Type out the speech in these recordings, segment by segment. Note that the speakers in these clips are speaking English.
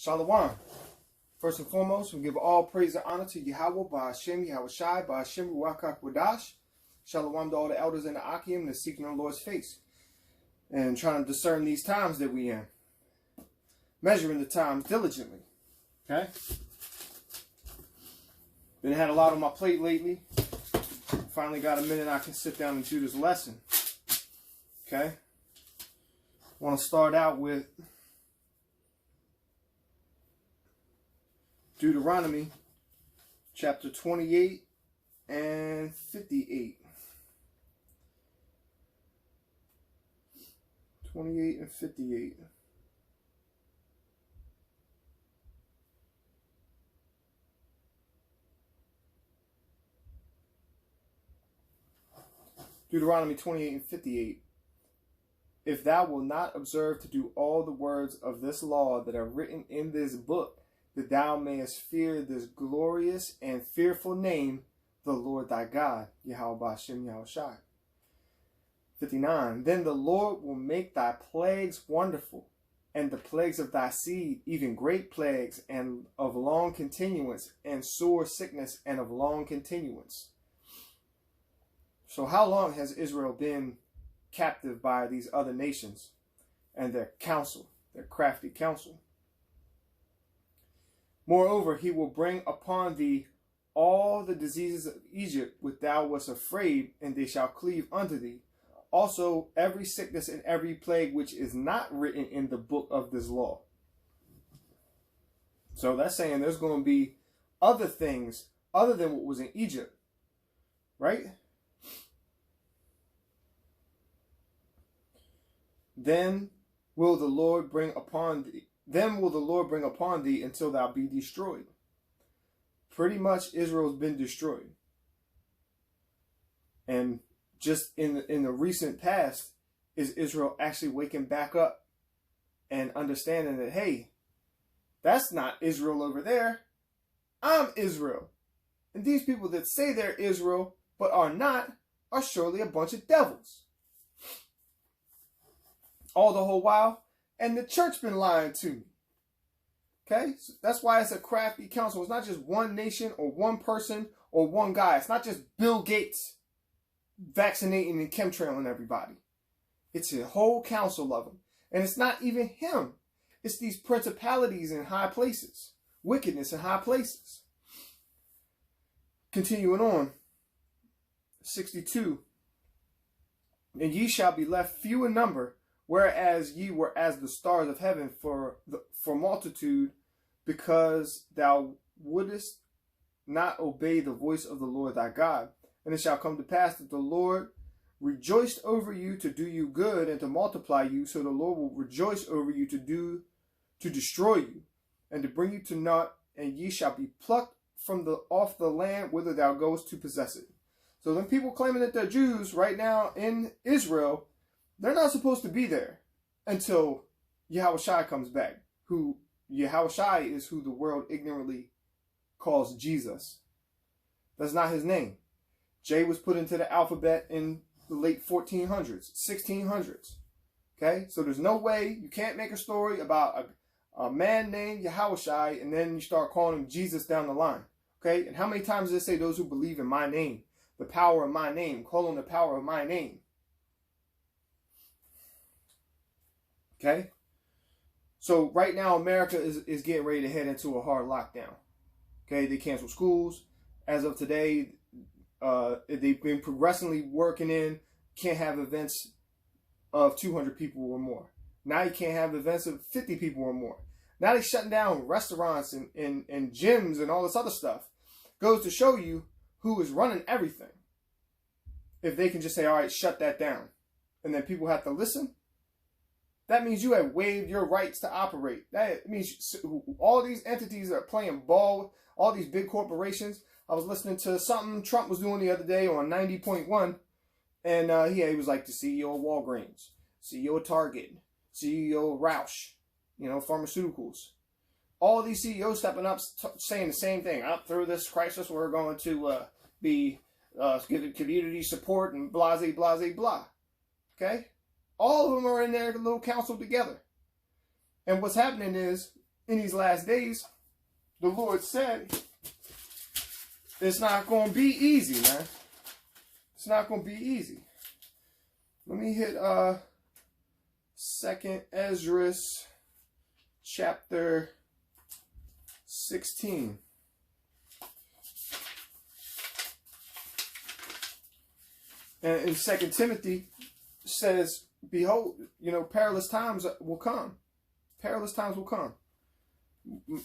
Shalom. First and foremost, we give all praise and honor to Yahweh, Ba'ashem, Yahushai, Ba'ashem, Ruach HaKodesh. Shalom to all the elders in the Akim that's seeking the Lord's face and trying to discern these times that we in. Measuring the times diligently. Okay? Been had a lot on my plate lately. Finally got a minute I can sit down and do this lesson. Okay? Want to start out with Deuteronomy chapter 28 and 58. 28 and 58. Deuteronomy 28 and 58. If thou wilt not observe to do all the words of this law that are written in this book, that thou mayest fear this glorious and fearful name, the Lord thy God, Yahweh Ba'ashem Yahushai. 59. Then the Lord will make thy plagues wonderful, and the plagues of thy seed, even great plagues, and of long continuance, and sore sickness, and of long continuance. So how long has Israel been captive by these other nations and their counsel, their crafty counsel? Moreover, he will bring upon thee all the diseases of Egypt which thou wast afraid, and they shall cleave unto thee. Also every sickness and every plague which is not written in the book of this law. So that's saying there's going to be other things other than what was in Egypt. Right? Then will the Lord bring upon thee until thou be destroyed. Pretty much Israel's been destroyed. And just in the recent past, is Israel actually waking back up and understanding that, hey, that's not Israel over there. I'm Israel. And these people that say they're Israel but are not are surely a bunch of devils. All the whole while, and the church been lying to me. Okay? So that's why it's a crafty council. It's not just one nation or one person or one guy. It's not just Bill Gates vaccinating and chemtrailing everybody. It's a whole council of them. And it's not even him. It's these principalities in high places. Wickedness in high places. Continuing on. 62. And ye shall be left few in number, whereas ye were as the stars of heaven for multitude, because thou wouldest not obey the voice of the Lord thy God. And it shall come to pass that the Lord rejoiced over you to do you good and to multiply you, so the Lord will rejoice over you to destroy you, and to bring you to naught, and ye shall be plucked from off the land whither thou goest to possess it. So then people claiming that they're Jews right now in Israel, they're not supposed to be there until Yahushai comes back. Who Yahushai is who the world ignorantly calls Jesus. That's not his name. J was put into the alphabet in the late 1400s, 1600s. Okay, so there's no way, you can't make a story about a man named Yahushai and then you start calling him Jesus down the line. Okay, and how many times does it say those who believe in my name, the power of my name, call on the power of my name? Okay, so right now America is getting ready to head into a hard lockdown. Okay, they canceled schools. As of today, they've been progressively working in, can't have events of 200 people or more. Now you can't have events of 50 people or more. Now they're shutting down restaurants and gyms and all this other stuff. Goes to show you who is running everything. If they can just say, all right, shut that down. And then people have to listen. That means you have waived your rights to operate. That means all these entities that are playing ball, all these big corporations. I was listening to something Trump was doing the other day on 90.1. And he was like the CEO of Walgreens, CEO of Target, CEO of Roush, pharmaceuticals. All these CEOs stepping up saying the same thing. Through this crisis, we're going to be giving community support and blah, blah, blah. Okay? All of them are in their little council together. And what's happening is in these last days, the Lord said it's not going to be easy, man. It's not going to be easy. Let me hit 2nd Ezra chapter 16. And in 2 Timothy says, behold, perilous times will come. Perilous times will come.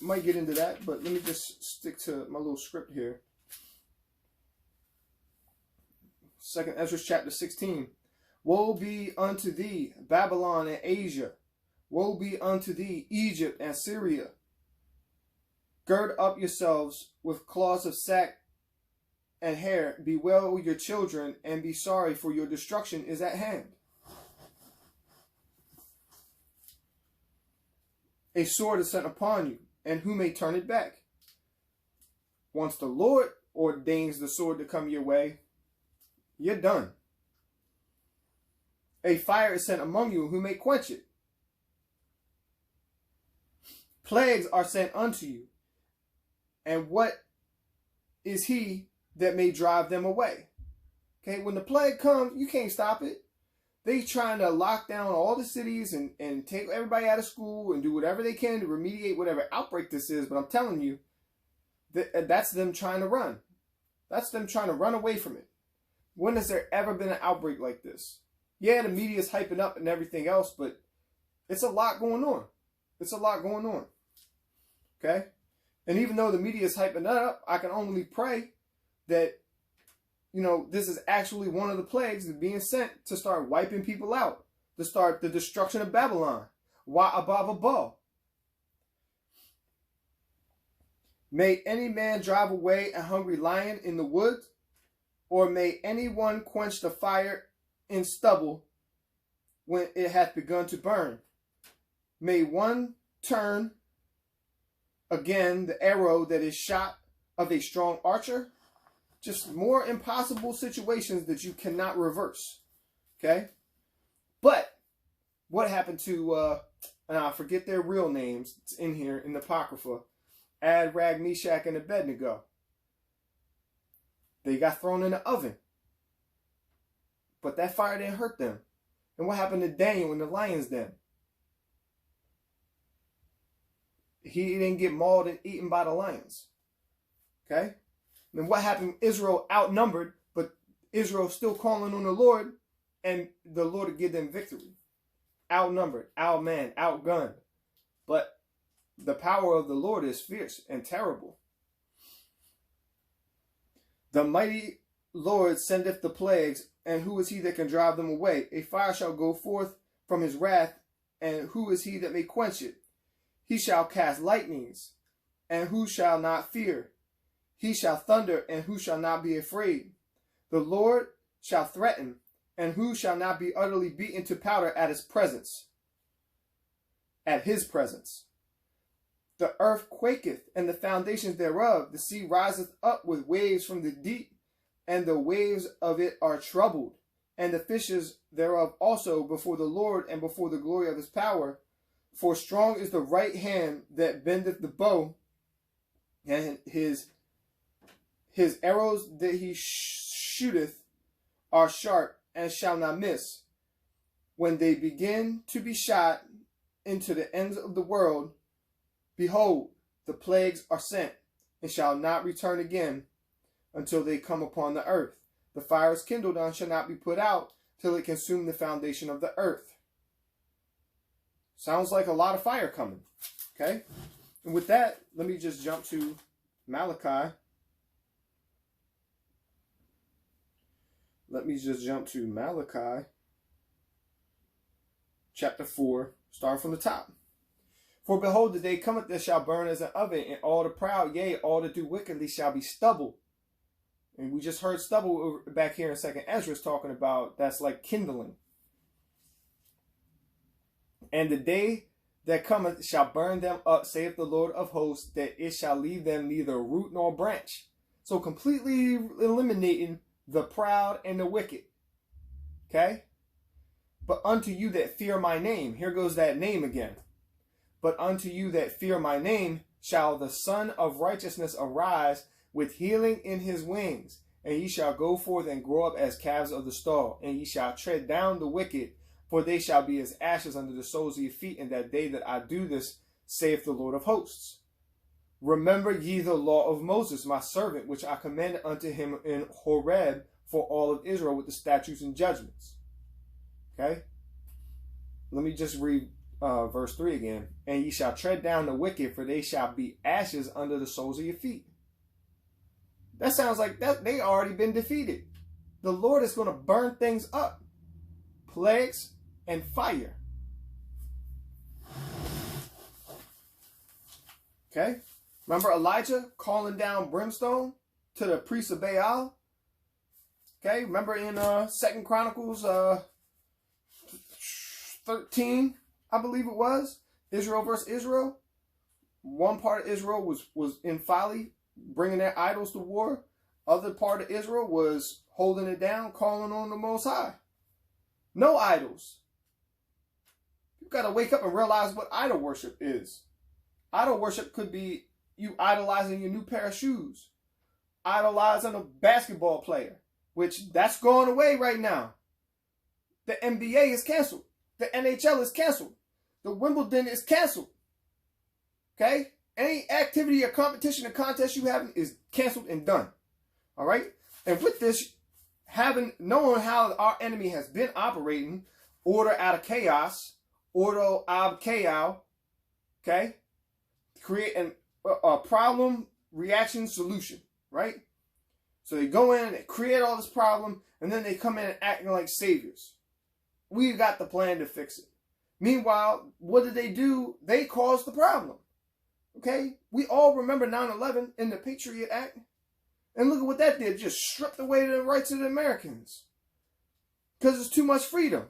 Might get into that, but let me just stick to my little script here. 2nd Ezra chapter 16. Woe be unto thee, Babylon and Asia. Woe be unto thee, Egypt and Syria. Gird up yourselves with cloths of sack and hair. Bewail your children and be sorry, for your destruction is at hand. A sword is sent upon you, and who may turn it back? Once the Lord ordains the sword to come your way, you're done. A fire is sent among you, who may quench it? Plagues are sent unto you, and what is he that may drive them away? Okay, when the plague comes, you can't stop it. They trying to lock down all the cities and take everybody out of school and do whatever they can to remediate whatever outbreak this is. But I'm telling you, that's them trying to run. That's them trying to run away from it. When has there ever been an outbreak like this? Yeah, the media's hyping up and everything else, but it's a lot going on. It's a lot going on. Okay? And even though the media is hyping that up, I can only pray that, this is actually one of the plagues that's being sent to start wiping people out, to start the destruction of Babylon. Why above a bow? May any man drive away a hungry lion in the woods, or may anyone quench the fire in stubble when it hath begun to burn? May one turn again the arrow that is shot of a strong archer? Just more impossible situations that you cannot reverse. Okay? But what happened to, and I forget their real names, it's in here in the Apocrypha, Shadrach, Meshach, and Abednego. They got thrown in the oven. But that fire didn't hurt them. And what happened to Daniel in the lion's den? He didn't get mauled and eaten by the lions. Okay? And what happened? Israel outnumbered, but Israel still calling on the Lord, and the Lord would give them victory. Outnumbered, outmanned, outgunned. But the power of the Lord is fierce and terrible. The mighty Lord sendeth the plagues, and who is he that can drive them away? A fire shall go forth from his wrath, and who is he that may quench it? He shall cast lightnings, and who shall not fear? He shall thunder, and who shall not be afraid? The Lord shall threaten, and who shall not be utterly beaten to powder at his presence? At his presence. The earth quaketh, and the foundations thereof. The sea riseth up with waves from the deep, and the waves of it are troubled. And the fishes thereof also before the Lord, and before the glory of his power. For strong is the right hand that bendeth the bow, and his arrows that he shooteth are sharp, and shall not miss. When they begin to be shot into the ends of the world, behold, the plagues are sent, and shall not return again until they come upon the earth. The fire is kindled and shall not be put out till it consume the foundation of the earth. Sounds like a lot of fire coming. Okay? And with that, let me just jump to Malachi. Chapter 4, starting from the top. For behold, the day cometh that shall burn as an oven, and all the proud, yea, all that do wickedly shall be stubble. And we just heard stubble back here in 2nd Ezra talking about that's like kindling. And the day that cometh shall burn them up, saith the Lord of hosts, that it shall leave them neither root nor branch. So completely eliminating the proud and the wicked. Okay? But unto you that fear my name, here goes that name again. but unto you that fear my name shall the Son of Righteousness arise with healing in his wings. And ye shall go forth and grow up as calves of the stall, and ye shall tread down the wicked, for they shall be as ashes under the soles of your feet in that day that I do this, saith the Lord of hosts. Remember ye the law of Moses, my servant, which I commanded unto him in Horeb for all of Israel with the statutes and judgments. Okay? Let me just read verse 3 again. And ye shall tread down the wicked, for they shall be ashes under the soles of your feet. That sounds like that they already been defeated. The Lord is going to burn things up. Plagues and fire. Okay? Remember Elijah calling down brimstone to the priests of Baal? Okay? Remember in 2 Chronicles 13, I believe it was, Israel versus Israel. One part of Israel was in folly, bringing their idols to war. Other part of Israel was holding it down, calling on the Most High. No idols. You've got to wake up and realize what idol worship is. Idol worship could be you idolizing your new pair of shoes, idolizing a basketball player, which that's going away right now. The NBA is canceled. The NHL is canceled. The Wimbledon is canceled. Okay? Any activity or competition or contest you have is canceled and done. All right? And with this, knowing how our enemy has been operating, order out of chaos, ordo ab chaos, okay? Create a problem, reaction, solution, right? So they go in, they create all this problem, and then they come in and acting like saviors. We got the plan to fix it. Meanwhile, what did they do? They caused the problem. Okay? We all remember 9/11 in the Patriot Act. And look at what that did. Just stripped away the rights of the Americans. Because there's too much freedom.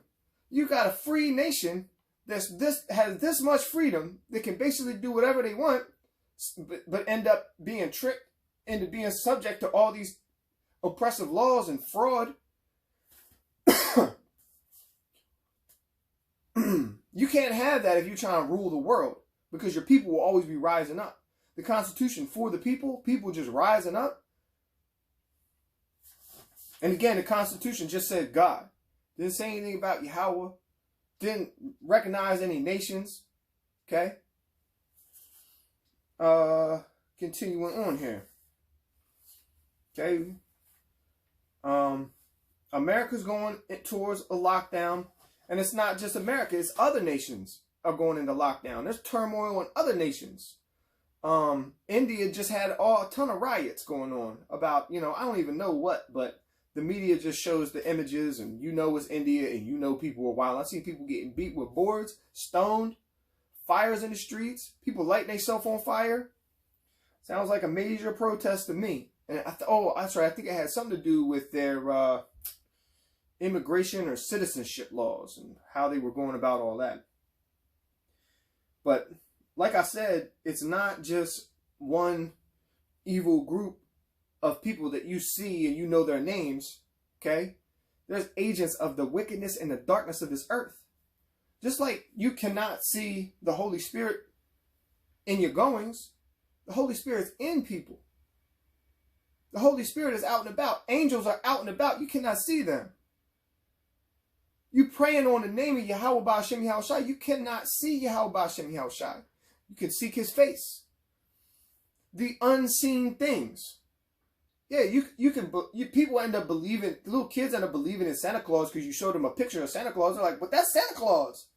You got a free nation has this much freedom that can basically do whatever they want, but end up being tricked into being subject to all these oppressive laws and fraud. You can't have that if you're trying to rule the world, because your people will always be rising up. The Constitution for the people just rising up. And again, the Constitution just said God. Didn't say anything about Yahweh. Didn't recognize any nations. Okay? Continuing on here. Okay? America's going towards a lockdown. And it's not just America, it's other nations are going into lockdown. There's turmoil in other nations. India just had a ton of riots going on about, I don't even know what, but the media just shows the images, and it's India, and people are wild. I see people getting beat with boards, stoned, fires in the streets, people lighting themselves on fire. Sounds like a major protest to me. And that's right, I think it had something to do with their immigration or citizenship laws and how they were going about all that. But like I said, it's not just one evil group of people that you see and you know their names, okay? There's agents of the wickedness and the darkness of this earth. Just like you cannot see the Holy Spirit in your goings, the Holy Spirit's in people. The Holy Spirit is out and about. Angels are out and about. You cannot see them. You praying on the name of Yahweh Ba'Shem Yahushai, you cannot see Yahweh Ba'Shem Yahushai. You can seek his face. The unseen things. Yeah, people end up believing, little kids end up believing in Santa Claus because you showed them a picture of Santa Claus. They're like, but that's Santa Claus.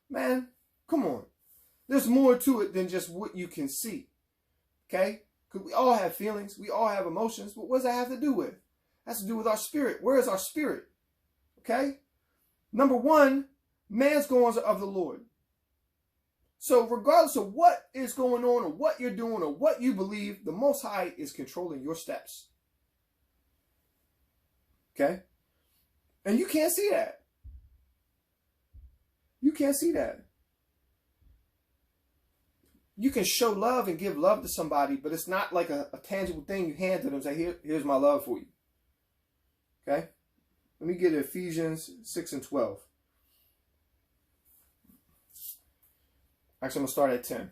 Man, come on. There's more to it than just what you can see. Okay? Because we all have feelings. We all have emotions. But what does that have to do with? It has to do with our spirit. Where is our spirit? Okay? Number one, man's goings are of the Lord. So regardless of what is going on or what you're doing or what you believe, the Most High is controlling your steps. Okay? And you can't see that. You can't see that. You can show love and give love to somebody, but it's not like a tangible thing you hand to them and say, here's my love for you. Okay? Let me get Ephesians 6 and 12. Actually, I'm going to start at 10.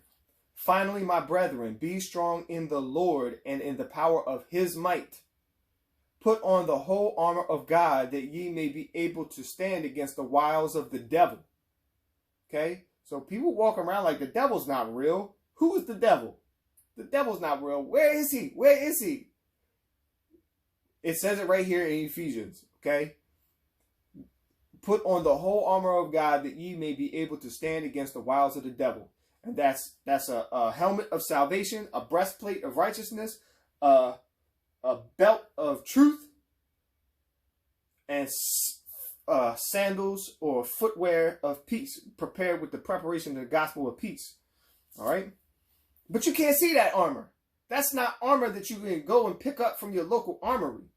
Finally, my brethren, be strong in the Lord and in the power of his might. Put on the whole armor of God, that ye may be able to stand against the wiles of the devil. Okay? So people walk around like the devil's not real. Who is the devil? The devil's not real. Where is he? Where is he? It says it right here in Ephesians. Okay? Put on the whole armor of God, that ye may be able to stand against the wiles of the devil. And that's a helmet of salvation, a breastplate of righteousness, a belt of truth, and sandals or footwear of peace, prepared with the preparation of the gospel of peace. All right? But you can't see that armor. That's not armor that you can go and pick up from your local armory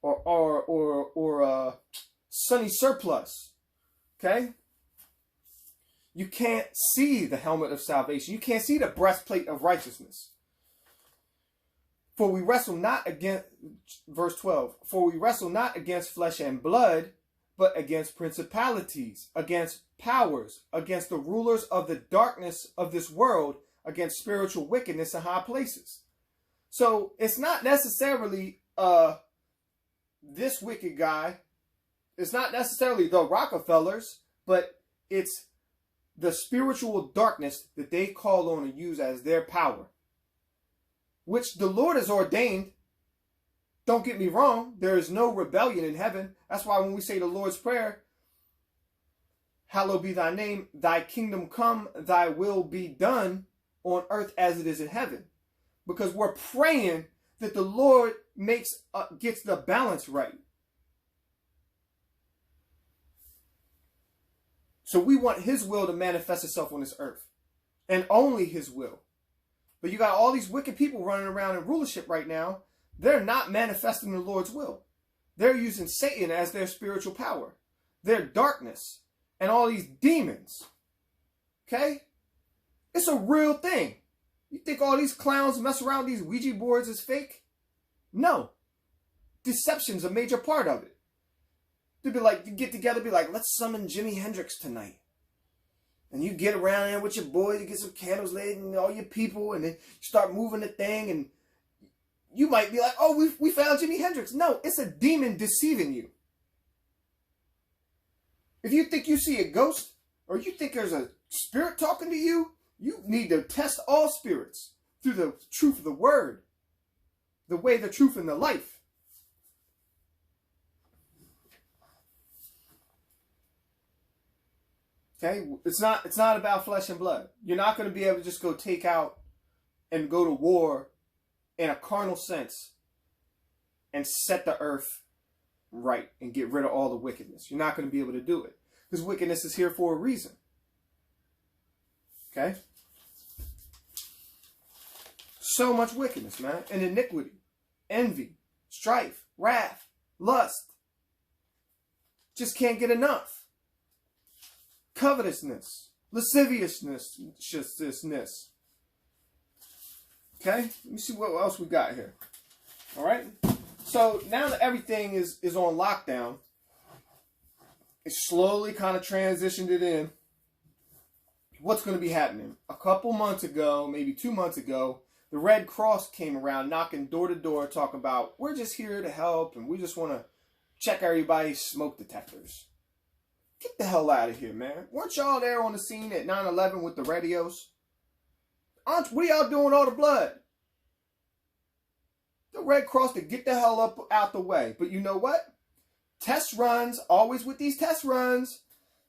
or Sunny Surplus. Okay? You can't see the helmet of salvation. You can't see the breastplate of righteousness. For we wrestle not against, verse 12, for we wrestle not against flesh and blood, but against principalities, against powers, against the rulers of the darkness of this world, against spiritual wickedness in high places. So it's not necessarily this wicked guy. It's not necessarily the Rockefellers, but it's the spiritual darkness that they call on and use as their power, which the Lord has ordained. Don't get me wrong. There is no rebellion in heaven. That's why when we say the Lord's Prayer, hallowed be thy name, thy kingdom come, thy will be done on earth as it is in heaven. Because we're praying that the Lord gets the balance right. So we want his will to manifest itself on this earth. And only his will. But you got all these wicked people running around in rulership right now. They're not manifesting the Lord's will. They're using Satan as their spiritual power. Their darkness. And all these demons. Okay? It's a real thing. You think all these clowns mess around with these Ouija boards is fake? No. Deception's a major part of it. They'd be like, you get together, be like, let's summon Jimi Hendrix tonight. And you get around there with your boys, you get some candles lit and all your people, and then you start moving the thing, and you might be like, oh, we found Jimi Hendrix. No, it's a demon deceiving you. If you think you see a ghost, or you think there's a spirit talking to you, you need to test all spirits through the truth of the word. The way, the truth, and the life. Okay, it's not about flesh and blood. You're not going to be able to just go take out and go to war in a carnal sense and set the earth right and get rid of all the wickedness. You're not going to be able to do it because wickedness is here for a reason. Okay? So much wickedness, man, and iniquity, envy, strife, wrath, lust. Just can't get enough. Covetousness, lasciviousness. Okay, let me see what else we got here. All right, so now that everything is on lockdown, it slowly kind of transitioned it in. What's going to be happening? A couple months ago, maybe 2 months ago, the Red Cross came around knocking door to door talking about, we're just here to help and we just want to check everybody's smoke detectors. Get the hell out of here, man. Weren't y'all there on the scene at 9/11 with the radios? What are y'all doing with all the blood? The Red Cross to get the hell up out the way. But you know what? Test runs, always with these test runs.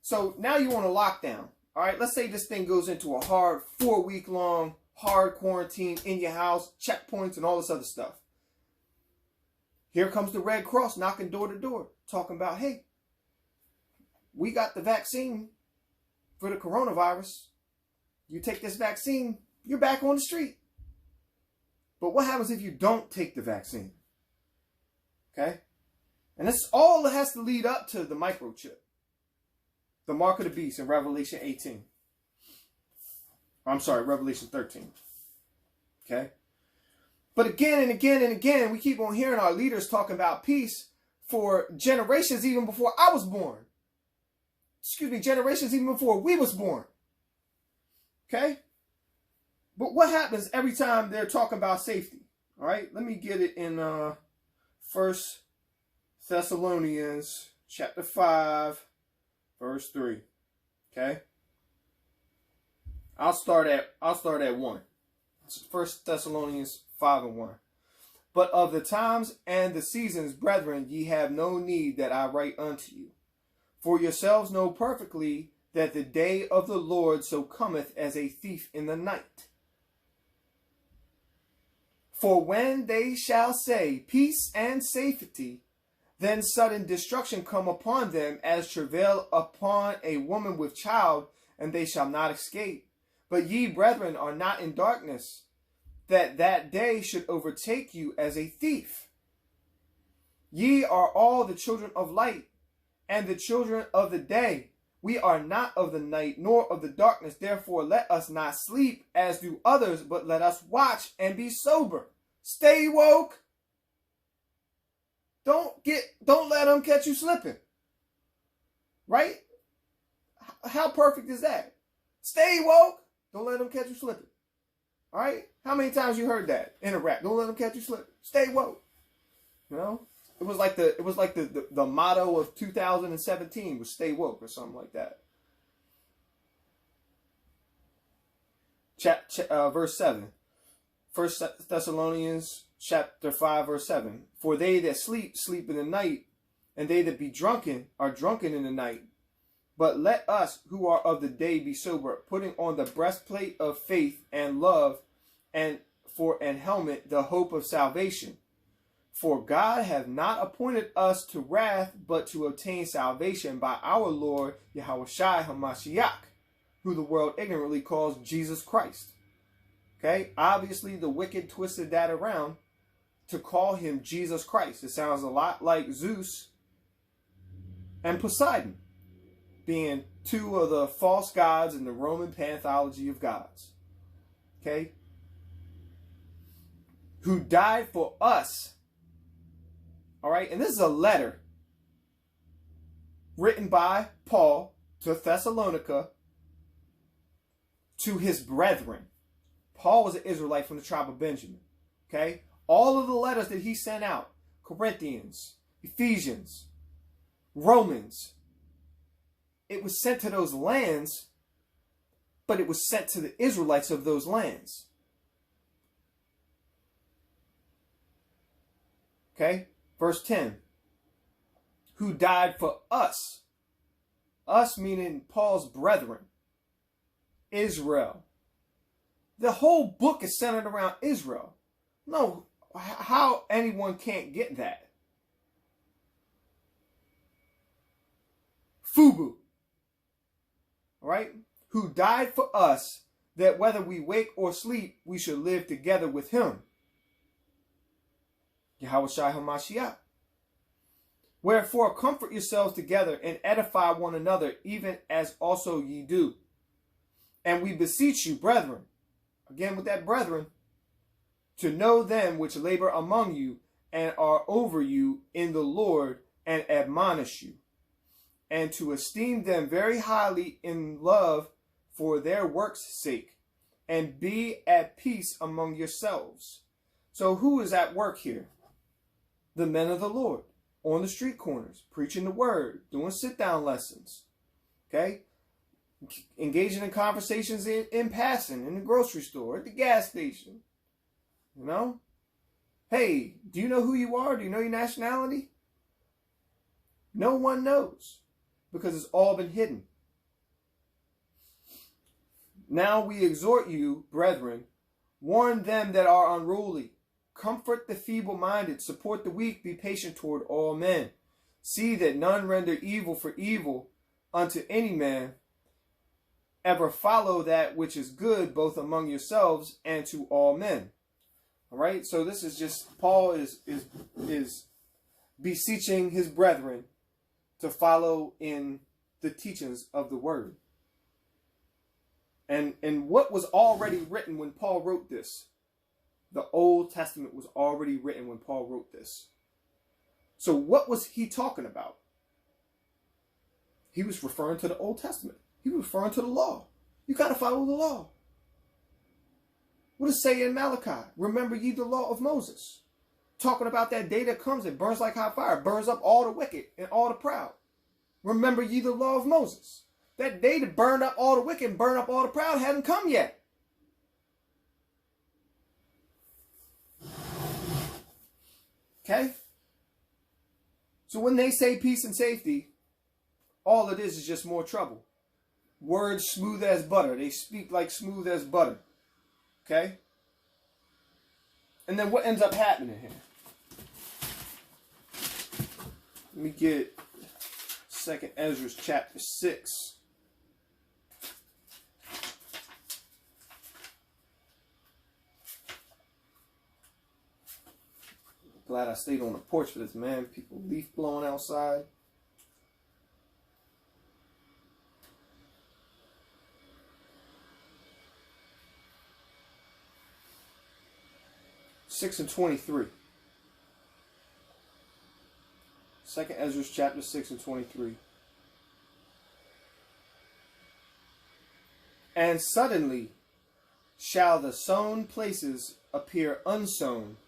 So now you want a lockdown. All right, let's say this thing goes into a hard 4-week-long hard quarantine in your house, checkpoints and all this other stuff. Here comes the Red Cross knocking door to door, talking about, hey, we got the vaccine for the coronavirus. You take this vaccine, you're back on the street. But what happens if you don't take the vaccine? Okay? And that's all it has to lead up to the microchip. The mark of the beast in Revelation 18. I'm sorry, Revelation 13. Okay? But again and again and again, we keep on hearing our leaders talking about peace for generations even before I was born. Excuse me, generations even before we was born. Okay? But what happens every time they're talking about safety? All right, let me get it in 1 Thessalonians chapter 5, verse 3. Okay? I'll start at 1. 1 Thessalonians 5 and 1. But of the times and the seasons, brethren, ye have no need that I write unto you. For yourselves know perfectly that the day of the Lord so cometh as a thief in the night. For when they shall say, peace and safety, then sudden destruction come upon them as travail upon a woman with child, and they shall not escape. But ye, brethren, are not in darkness, that that day should overtake you as a thief. Ye are all the children of light, and the children of the day. We are not of the night, nor of the darkness. Therefore, let us not sleep as do others, but let us watch and be sober. Stay woke. Don't let them catch you slipping. Right? How perfect is that? Stay woke. Don't let them catch you slipping. All right? How many times you heard that in a rap? Don't let them catch you slipping. Stay woke. You know? It was like the motto of 2017 was stay woke or something like that. Verse 7. 1 Thessalonians chapter 5, verse 7. For they that sleep, sleep in the night, and they that be drunken are drunken in the night. But let us who are of the day be sober, putting on the breastplate of faith and love, and for an helmet the hope of salvation. For God hath not appointed us to wrath, but to obtain salvation by our Lord Yahushua HaMashiach, who the world ignorantly calls Jesus Christ. Okay, obviously the wicked twisted that around to call him Jesus Christ. It sounds a lot like Zeus and Poseidon being two of the false gods in the Roman pantheology of gods. Okay, who died for us. All right, and this is a letter written by Paul to Thessalonica to his brethren. Paul was an Israelite from the tribe of Benjamin. Okay, all of the letters that he sent out, Corinthians, Ephesians, Romans, it was sent to those lands, but it was sent to the Israelites of those lands. Okay, verse 10. Who died for us. Us meaning Paul's brethren. Israel. The whole book is centered around Israel. No, how anyone can't get that. Fubu. All right? Who died for us, that whether we wake or sleep, we should live together with him. Yahushua HaMashiach. Wherefore comfort yourselves together and edify one another, even as also ye do. And we beseech you, brethren, again with that brethren, to know them which labor among you and are over you in the Lord and admonish you, and to esteem them very highly in love for their work's sake, and be at peace among yourselves. So who is at work here? The men of the Lord, on the street corners, preaching the word, doing sit-down lessons, okay? Engaging in conversations in passing, in the grocery store, at the gas station, you know? Hey, do you know who you are? Do you know your nationality? No one knows, because it's all been hidden. Now we exhort you, brethren, warn them that are unruly, comfort the feeble-minded, support the weak, be patient toward all men. See that none render evil for evil unto any man. Ever follow that which is good, both among yourselves and to all men. All right, so this is just, Paul is beseeching his brethren to follow in the teachings of the word. And what was already written when Paul wrote this? The Old Testament was already written when Paul wrote this. So what was he talking about? He was referring to the Old Testament. He was referring to the law. You got to follow the law. What does it say in Malachi? Remember ye the law of Moses. Talking about that day that comes and burns like hot fire, burns up all the wicked and all the proud. Remember ye the law of Moses. That day to burn up all the wicked and burn up all the proud hadn't come yet. Okay? So when they say peace and safety, all it is just more trouble. Words smooth as butter. They speak like smooth as butter. Okay? And then what ends up happening here? Let me get 2nd Ezra chapter 6. Glad I stayed on the porch for this, man. People leaf blowing outside. Six and 23. 2nd Ezra chapter 6 and 23. And suddenly shall the sown places appear unsown,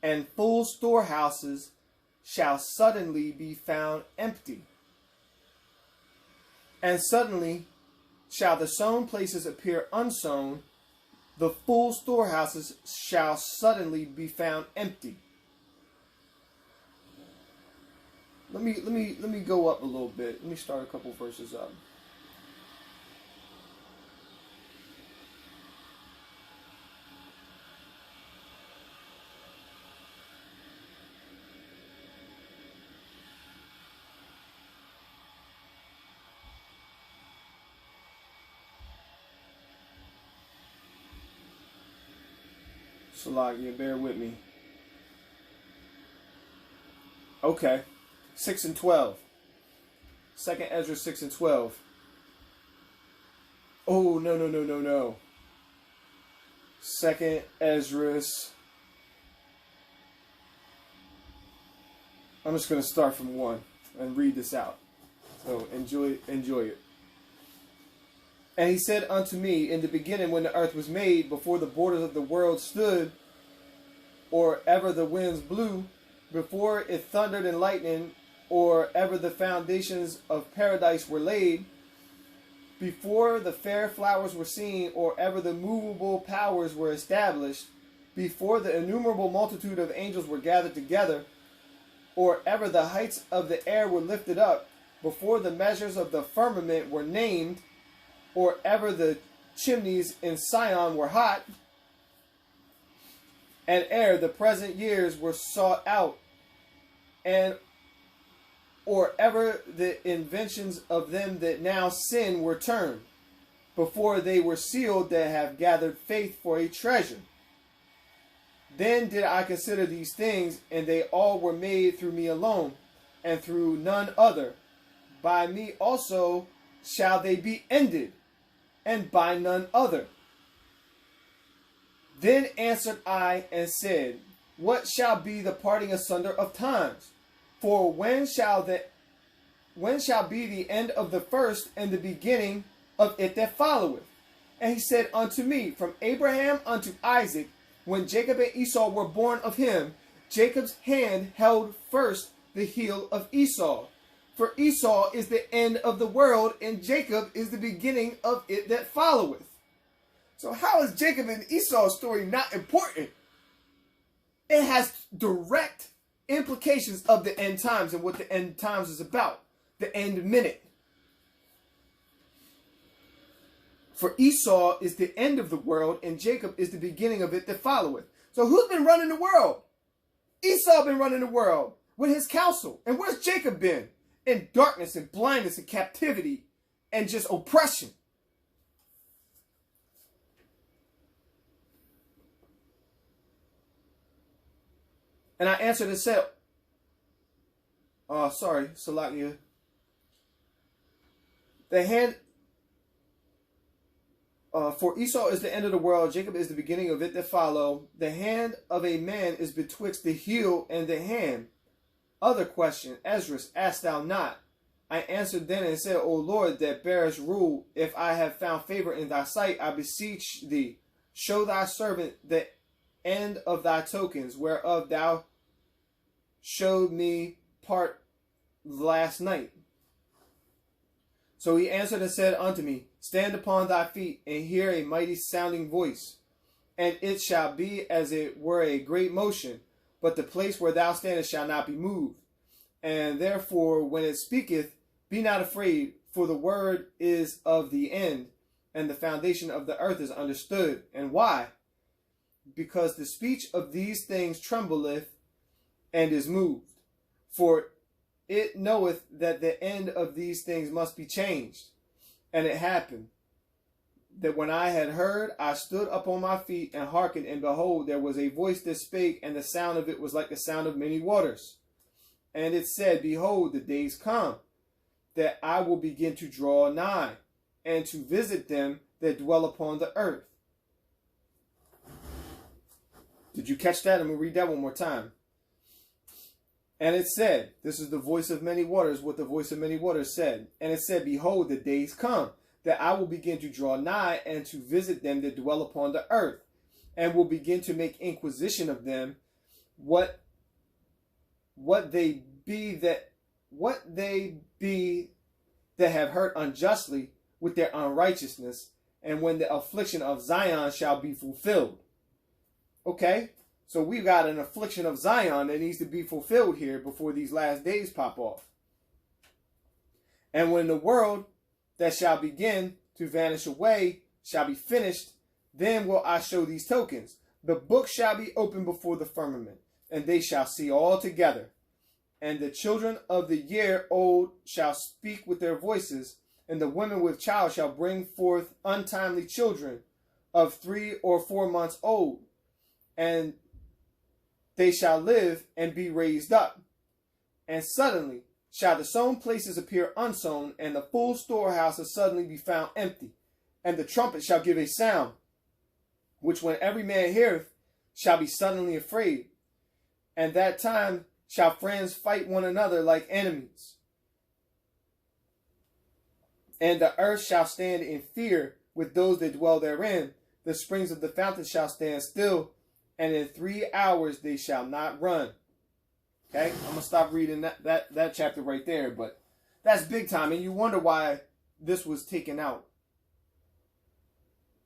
and full storehouses shall suddenly be found empty. And suddenly shall the sown places appear unsown, the full storehouses shall suddenly be found empty. Let me go up a little bit. Let me start a couple verses up. Salakia, bear with me. Okay. 6 and 12. 2nd Ezra 6 and 12. Oh, no. 2nd Ezra. I'm just going to start from 1 and read this out. So enjoy it. And he said unto me, in the beginning when the earth was made, before the borders of the world stood, or ever the winds blew, before it thundered and lightened, or ever the foundations of paradise were laid, before the fair flowers were seen, or ever the movable powers were established, before the innumerable multitude of angels were gathered together, or ever the heights of the air were lifted up, before the measures of the firmament were named, or ever the chimneys in Sion were hot, and ere the present years were sought out, and or ever the inventions of them that now sin were turned, before they were sealed that have gathered faith for a treasure. Then did I consider these things, and they all were made through me alone, and through none other. By me also shall they be ended, and by none other. Then answered I and said, what shall be the parting asunder of times? For when shall be the end of the first and the beginning of it that followeth? And he said unto me, from Abraham unto Isaac, when Jacob and Esau were born of him, Jacob's hand held first the heel of Esau. For Esau is the end of the world, and Jacob is the beginning of it that followeth. So how is Jacob and Esau's story not important? It has direct implications of the end times and what the end times is about. The end minute. For Esau is the end of the world, and Jacob is the beginning of it that followeth. So who's been running the world? Esau been running the world with his counsel. And where's Jacob been? In darkness and blindness and captivity and just oppression. And I answered and said, Salakia. The hand, for Esau is the end of the world, Jacob is the beginning of it that follow. The hand of a man is betwixt the heel and the hand. Other question, Esdras, asked thou not? I answered then and said, O Lord, that bearest rule, if I have found favor in thy sight, I beseech thee, show thy servant the end of thy tokens, whereof thou showed me part last night. So he answered and said unto me, stand upon thy feet, and hear a mighty sounding voice. And it shall be as it were a great motion, but the place where thou standest shall not be moved. And therefore, when it speaketh, be not afraid, for the word is of the end, and the foundation of the earth is understood. And why? Because the speech of these things trembleth and is moved. For it knoweth that the end of these things must be changed. And it happened that when I had heard, I stood up on my feet and hearkened, and behold, there was a voice that spake, and the sound of it was like the sound of many waters. And it said, behold, the days come, that I will begin to draw nigh, and to visit them that dwell upon the earth. Did you catch that? I'm going to read that one more time. And it said, this is the voice of many waters, what the voice of many waters said. And it said, behold, the days come, that I will begin to draw nigh, and to visit them that dwell upon the earth, and will begin to make inquisition of them, what they be that have hurt unjustly with their unrighteousness, and when the affliction of Zion shall be fulfilled. Okay, so we've got an affliction of Zion that needs to be fulfilled here before these last days pop off. And when the world that shall begin to vanish away shall be finished, then will I show these tokens. The book shall be opened before the firmament, and they shall see all together. And the children of the year old shall speak with their voices, and the women with child shall bring forth untimely children of 3 or 4 months old, and they shall live and be raised up. And suddenly shall the sown places appear unsown, and the full storehouses suddenly be found empty. And the trumpet shall give a sound, which when every man heareth, shall be suddenly afraid. And that time shall friends fight one another like enemies. And the earth shall stand in fear with those that dwell therein. The springs of the fountain shall stand still, and in 3 hours they shall not run. Okay, I'm gonna stop reading that chapter right there, but that's big time, and you wonder why this was taken out.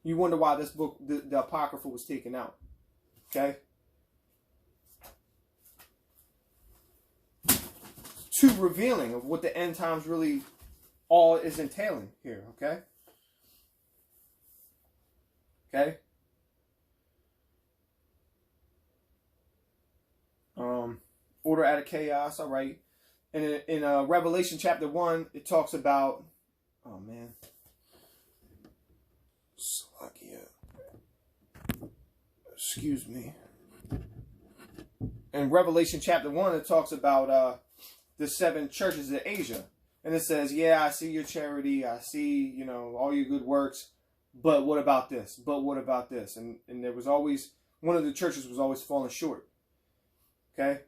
You wonder why this book, the Apocrypha, was taken out. Okay, too revealing of what the end times really all is entailing here. Okay. Okay. Order out of chaos. All right. And in Revelation chapter 1, it talks about, oh man, Slakia. Excuse me. In Revelation chapter 1, it talks about the 7 churches of Asia. And it says, yeah, I see your charity. I see, all your good works. But what about this? But what about this? And there was always, one of the churches was always falling short. Okay?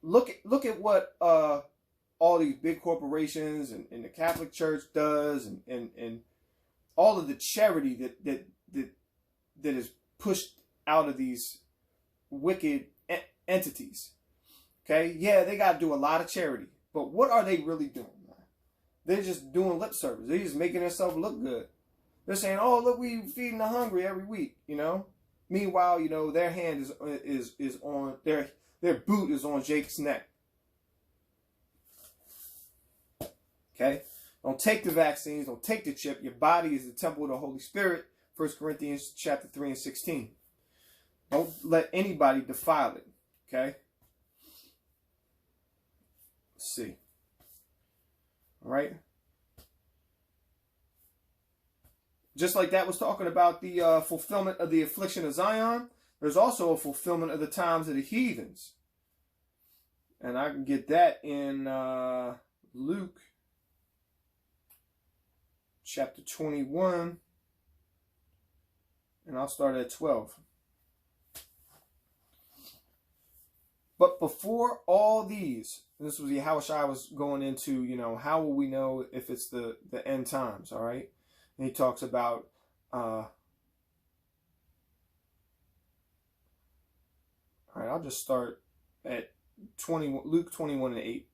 Look at what all these big corporations and the Catholic Church does, and all of the charity that is pushed out of these wicked entities. Okay? Yeah, they got to do a lot of charity. But what are they really doing? They're just doing lip service. They're just making themselves look good. They're saying, oh, look, we feeding the hungry every week, Meanwhile, their hand is on, their boot is on Jake's neck. Okay? Don't take the vaccines. Don't take the chip. Your body is the temple of the Holy Spirit. 1 Corinthians chapter 3 and 16. Don't let anybody defile it. Okay? Let's see. All right? Just like that was talking about the fulfillment of the affliction of Zion, there's also a fulfillment of the times of the heathens. And I can get that in Luke chapter 21. And I'll start at 12. But before all these, this was how I was going into, how will we know if it's the end times, all right? And he talks about all right, I'll just start at Luke 21:8.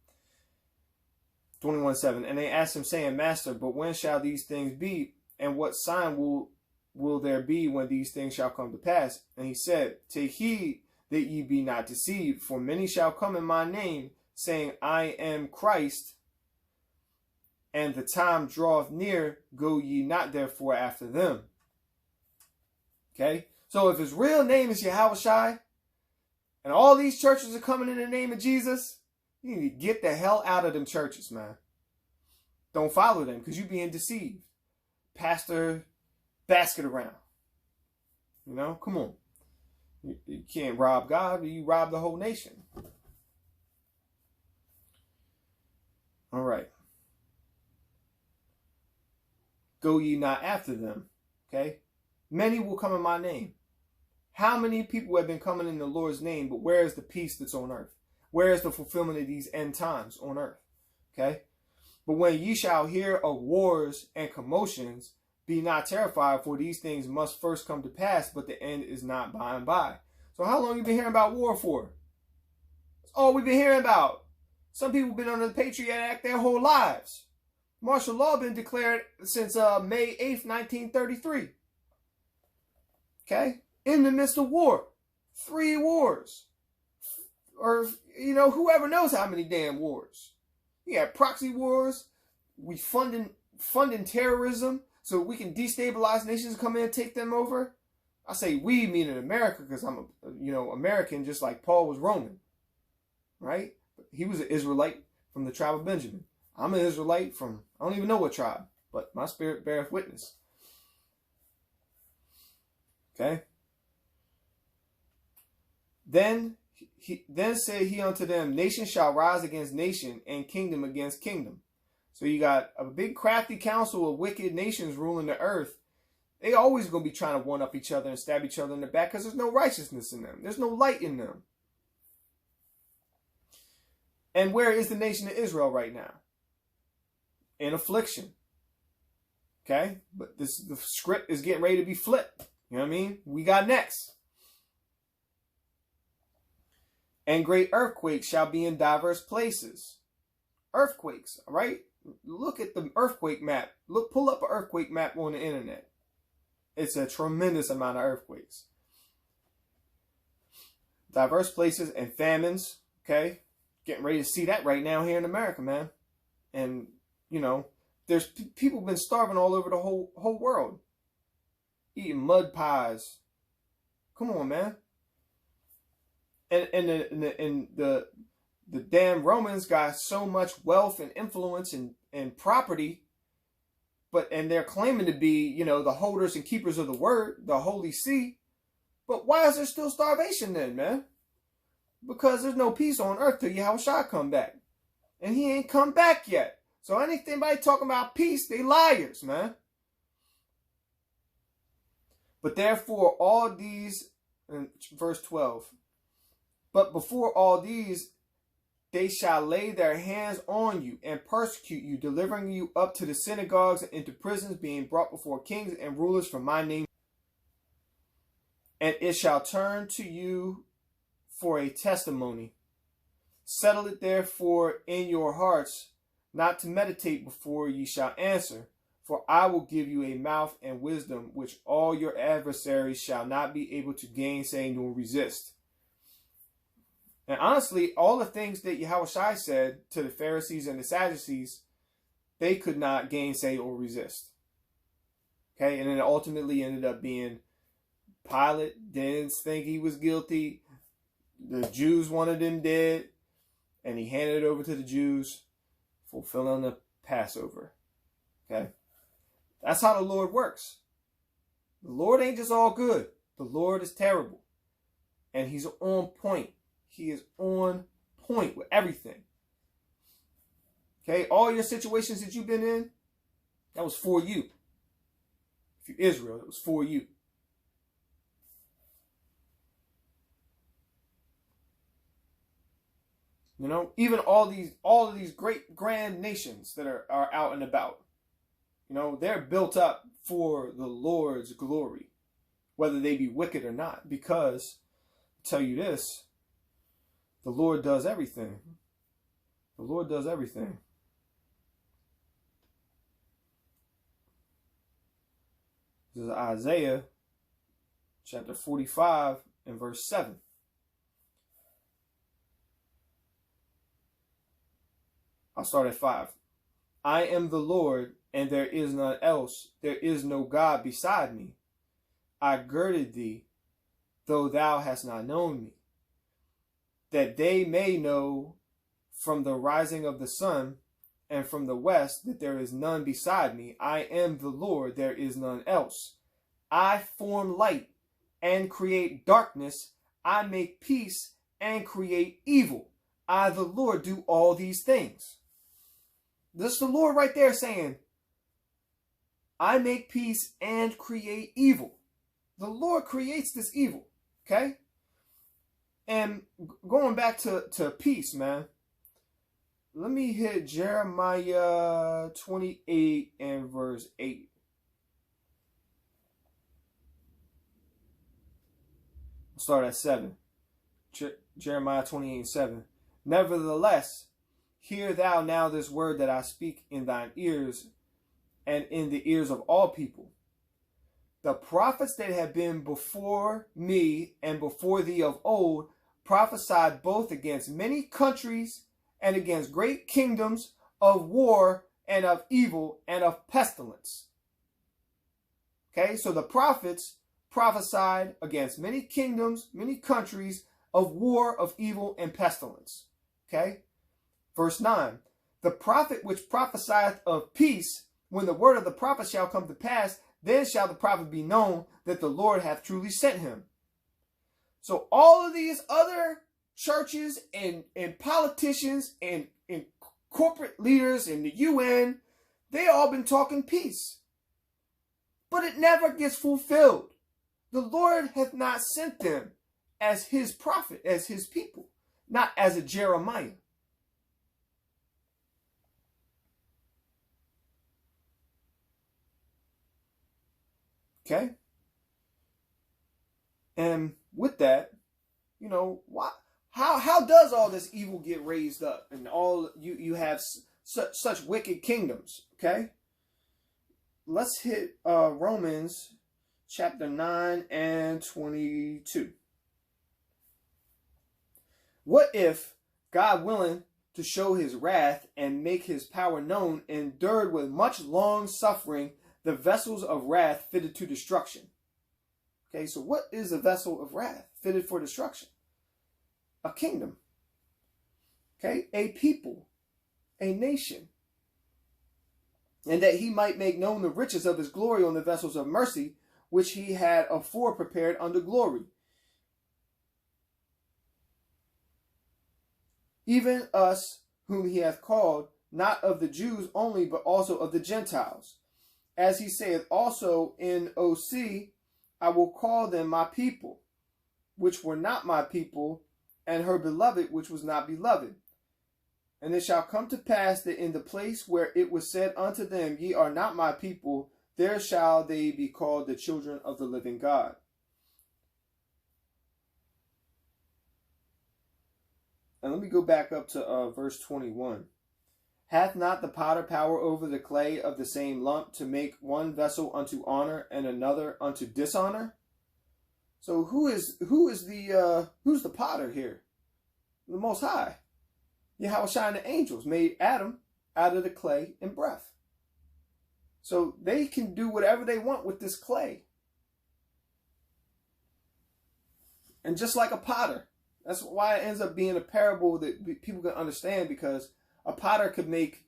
21:7. And they asked him, saying, Master, but when shall these things be? And what sign will there be when these things shall come to pass? And he said, Take heed that ye be not deceived, for many shall come in my name, saying, I am Christ, and the time draweth near, go ye not therefore after them. Okay? So if his real name is Yahushai, and all these churches are coming in the name of Jesus, you need to get the hell out of them churches, man. Don't follow them because you're being deceived. Pastor basket around. You know, come on. You can't rob God, you rob the whole nation. All right. Go ye not after them. Okay? Many will come in my name. How many people have been coming in the Lord's name, but where is the peace that's on earth? Where is the fulfillment of these end times on earth? Okay? But when ye shall hear of wars and commotions, be not terrified, for these things must first come to pass, but the end is not by and by. So how long have you been hearing about war for? That's all we've been hearing about. Some people have been under the Patriot Act their whole lives. Martial law been declared since May 8th, 1933. Okay? In the midst of war. 3 wars. Or, you know, whoever knows how many damn wars. You got proxy wars. We funding terrorism so we can destabilize nations and come in and take them over. I say we, meaning America, because I'm American, just like Paul was Roman. Right? He was an Israelite from the tribe of Benjamin. I'm an Israelite from, I don't even know what tribe, but my spirit beareth witness. Okay? Then said he unto them, Nation shall rise against nation, and kingdom against kingdom. So you got a big crafty council of wicked nations ruling the earth. They always going to be trying to one up each other and stab each other in the back because there's no righteousness in them. There's no light in them. And where is the nation of Israel right now? In affliction. Okay? But the script is getting ready to be flipped. You know what I mean? We got next. And great earthquakes shall be in diverse places. Earthquakes, all right? Look at the earthquake map. Pull up an earthquake map on the internet. It's a tremendous amount of earthquakes. Diverse places and famines, okay? Getting ready to see that right now here in America, man. And, you know, there's people been starving all over the whole world. Eating mud pies. Come on, man. And the damn Romans got so much wealth and influence and property, and they're claiming to be, you know, the holders and keepers of the word, the Holy See. But why is there still starvation then, man? Because there's no peace on earth till Yahushua come back. And he ain't come back yet. So anybody talking about peace, they liars, man. But therefore all these, in verse 12, but before all these, they shall lay their hands on you and persecute you, delivering you up to the synagogues and into prisons, being brought before kings and rulers for my name. And it shall turn to you for a testimony. Settle it therefore in your hearts, not to meditate before ye shall answer. For I will give you a mouth and wisdom, which all your adversaries shall not be able to gainsay nor resist. And honestly, all the things that Yahushua said to the Pharisees and the Sadducees, they could not gainsay or resist. Okay, and it ultimately ended up being Pilate didn't think he was guilty. The Jews wanted him dead, and he handed it over to the Jews, fulfilling the Passover. Okay, that's how the Lord works. The Lord ain't just all good. The Lord is terrible, and he's on point. He is on point with everything. Okay, all your situations that you've been in, that was for you. If you're Israel, it was for you. You know, even all of these great grand nations that are out and about, you know, they're built up for the Lord's glory, whether they be wicked or not. Because, I'll tell you this, the Lord does everything. The Lord does everything. This is Isaiah chapter 45 and verse 7. I'll start at 5. I am the Lord, and there is none else. There is no God beside me. I girded thee, though thou hast not known me, that they may know from the rising of the sun and from the west that there is none beside me. I am the Lord, there is none else. I form light and create darkness. I make peace and create evil. I, the Lord, do all these things. This is the Lord right there saying, I make peace and create evil. The Lord creates this evil, okay? And going back to peace, man, let me hit Jeremiah 28 and verse 8. I'll start at 7. Jeremiah 28 and 7. Nevertheless, hear thou now this word that I speak in thine ears and in the ears of all people. The prophets that have been before me and before thee of old prophesied both against many countries and against great kingdoms, of war and of evil and of pestilence. Okay, so the prophets prophesied against many kingdoms, many countries, of war, of evil and pestilence. Okay, verse 9. The prophet which prophesieth of peace, when the word of the prophet shall come to pass, then shall the prophet be known that the Lord hath truly sent him. So all of these other churches and politicians and corporate leaders in the UN, they all been talking peace. But it never gets fulfilled. The Lord hath not sent them as his prophet, as his people, not as a Jeremiah. Okay? And with that, you know, how does all this evil get raised up and all you have such wicked kingdoms? Okay? Let's hit Romans chapter 9 and 22. What if God, willing to show his wrath and make his power known, endured with much long suffering the vessels of wrath fitted to destruction? Okay, so what is a vessel of wrath fitted for destruction? A kingdom. Okay, a people, a nation. And that he might make known the riches of his glory on the vessels of mercy, which he had afore prepared unto glory. Even us whom he hath called, not of the Jews only, but also of the Gentiles. As he saith also in OC, I will call them my people, which were not my people, and her beloved, which was not beloved. And it shall come to pass that in the place where it was said unto them, ye are not my people, there shall they be called the children of the living God. And let me go back up to verse 21. Hath not the potter power over the clay of the same lump to make one vessel unto honor and another unto dishonor? So who's the potter here? The Most High. Yahushua and the angels made Adam out of the clay and breath. So they can do whatever they want with this clay. And just like a potter, that's why it ends up being a parable that people can understand, because a potter could make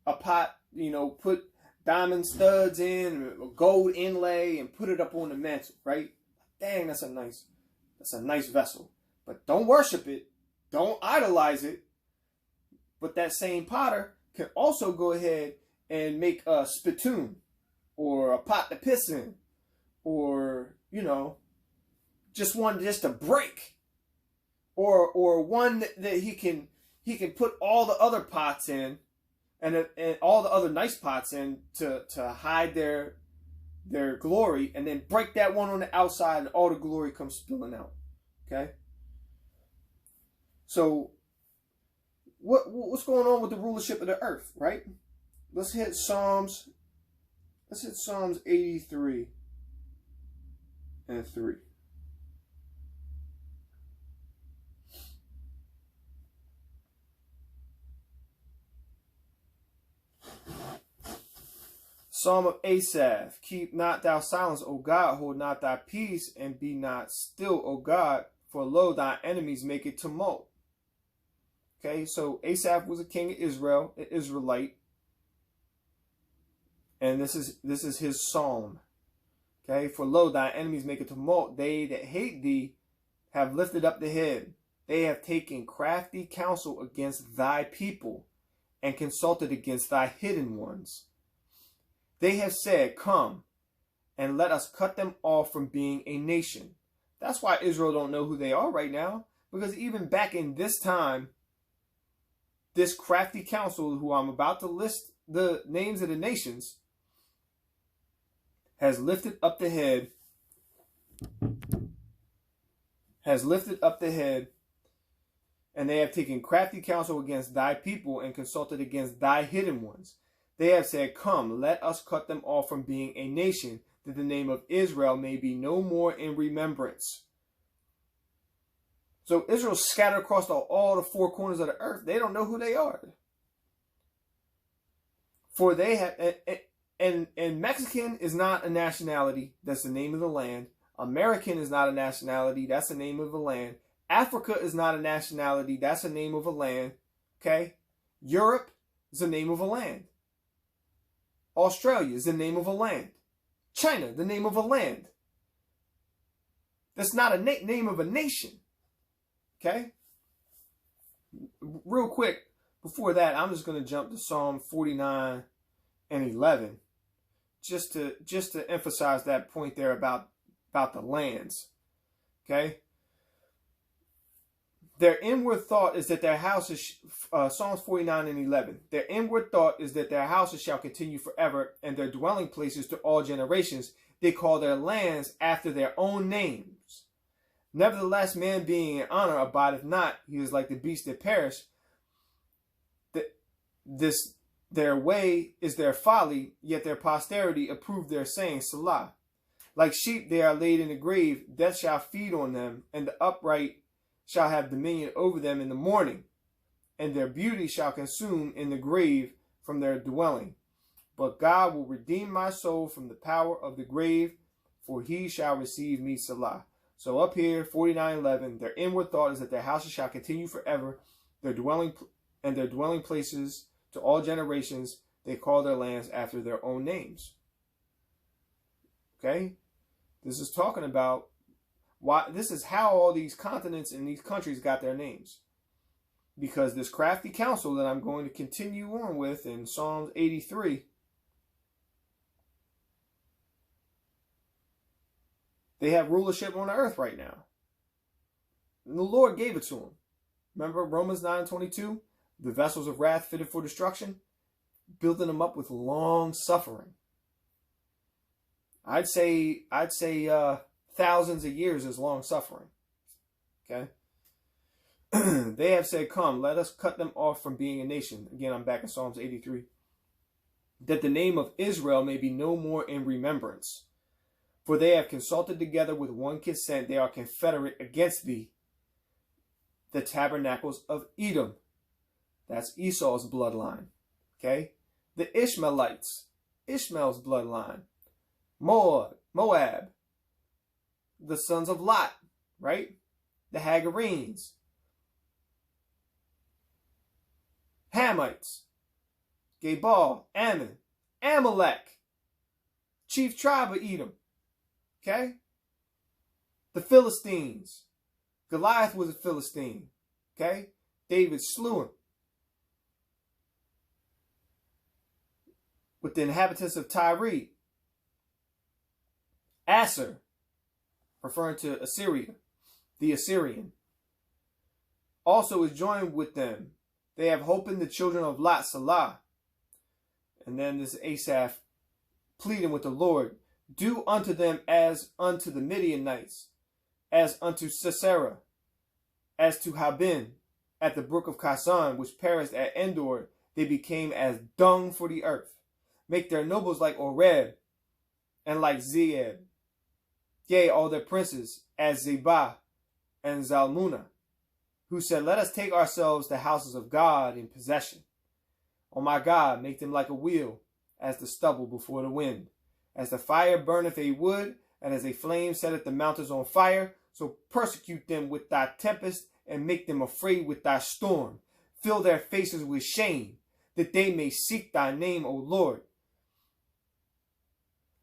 a pot, you know, put diamond studs in, gold inlay, and put it up on the mantle, right? Dang, that's a nice vessel. But don't worship it. Don't idolize it. But that same potter can also go ahead and make a spittoon or a pot to piss in, or, you know, just one just to break, or one that he can put all the other pots in and all the other nice pots in to hide their their glory, and then break that one on the outside, and all the glory comes spilling out. Okay? So, what's going on with the rulership of the earth, right? Let's hit Psalms 83 and 3. Psalm of Asaph. Keep not thou silence, O God, hold not thy peace, and be not still, O God, for lo, thy enemies make it tumult. Okay, so Asaph was a king of Israel, an Israelite. And this is his psalm. Okay, for lo, thy enemies make a tumult. They that hate thee have lifted up the head. They have taken crafty counsel against thy people, and consulted against thy hidden ones. They have said, come, and let us cut them off from being a nation. That's why Israel don't know who they are right now. Because even back in this time, this crafty counsel, who I'm about to list the names of the nations, has lifted up the head, and they have taken crafty counsel against thy people and consulted against thy hidden ones. They have said, come, let us cut them off from being a nation, that the name of Israel may be no more in remembrance. So Israel's scattered across all the four corners of the earth. They don't know who they are. For they have, and Mexican is not a nationality. That's the name of the land. American is not a nationality. That's the name of the land. Africa is not a nationality. That's the name of a land. Okay? Europe is the name of a land. Australia is the name of a land. China, the name of a land. That's not a name of a nation. Okay? Real quick, before that, I'm just going to jump to Psalm 49 and 11. Just to emphasize that point there about the lands. Okay? Their inward thought is that their houses, Psalms 49 and 11. Their inward thought is that their houses shall continue forever, and their dwelling places to all generations. They call their lands after their own names. Nevertheless, man being in honor abideth not. He is like the beast that perish. Their way is their folly, yet their posterity approve their saying, Salah. Like sheep they are laid in the grave, death shall feed on them, and the upright shall have dominion over them in the morning, and their beauty shall consume in the grave from their dwelling. But God will redeem my soul from the power of the grave, for he shall receive me, Salah. So up here, 49:11, their inward thought is that their houses shall continue forever, their dwelling places to all generations. They call their lands after their own names. Okay? This is talking about why. This is how all these continents and these countries got their names. Because this crafty counsel that I'm going to continue on with in Psalms 83, they have rulership on the earth right now. And the Lord gave it to them. Remember Romans 9:22? The vessels of wrath fitted for destruction, building them up with long suffering. I'd say thousands of years is long suffering. Okay? They have said, come, let us cut them off from being a nation. Again, I'm back in Psalms 83. That the name of Israel may be no more in remembrance. For they have consulted together with one consent. They are confederate against thee. The tabernacles of Edom. That's Esau's bloodline. Okay? The Ishmaelites. Ishmael's bloodline. Moab. The sons of Lot. Right? The Hagarenes. Hamites. Gebal. Ammon. Amalek. Chief tribe of Edom. Okay? The Philistines. Goliath was a Philistine. Okay? David slew him. With the inhabitants of Tyre. Asser, referring to Assyria, the Assyrian, also is joined with them. They have hope in the children of Lot, Salah. And then this Asaph pleading with the Lord. Do unto them as unto the Midianites, as unto Sisera, as to Habin at the brook of Kazan, which perished at Endor. They became as dung for the earth. Make their nobles like Oreb and like Zeeb. Yea, all their princes as Zebah and Zalmunna, who said, let us take ourselves the houses of God in possession. O my God, make them like a wheel, as the stubble before the wind. As the fire burneth a wood, and as a flame setteth the mountains on fire, so persecute them with thy tempest, and make them afraid with thy storm. Fill their faces with shame, that they may seek thy name, O Lord.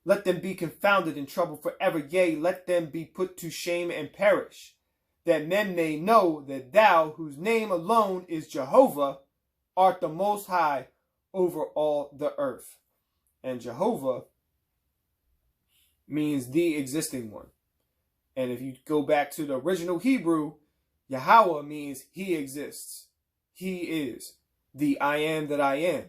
Let them be confounded in trouble forever, yea, let them be put to shame and perish, that men may know that thou, whose name alone is Jehovah, art the most high over all the earth. And Jehovah means the existing one. And if you go back to the original Hebrew, Yahweh means he exists. He is the I am that I am.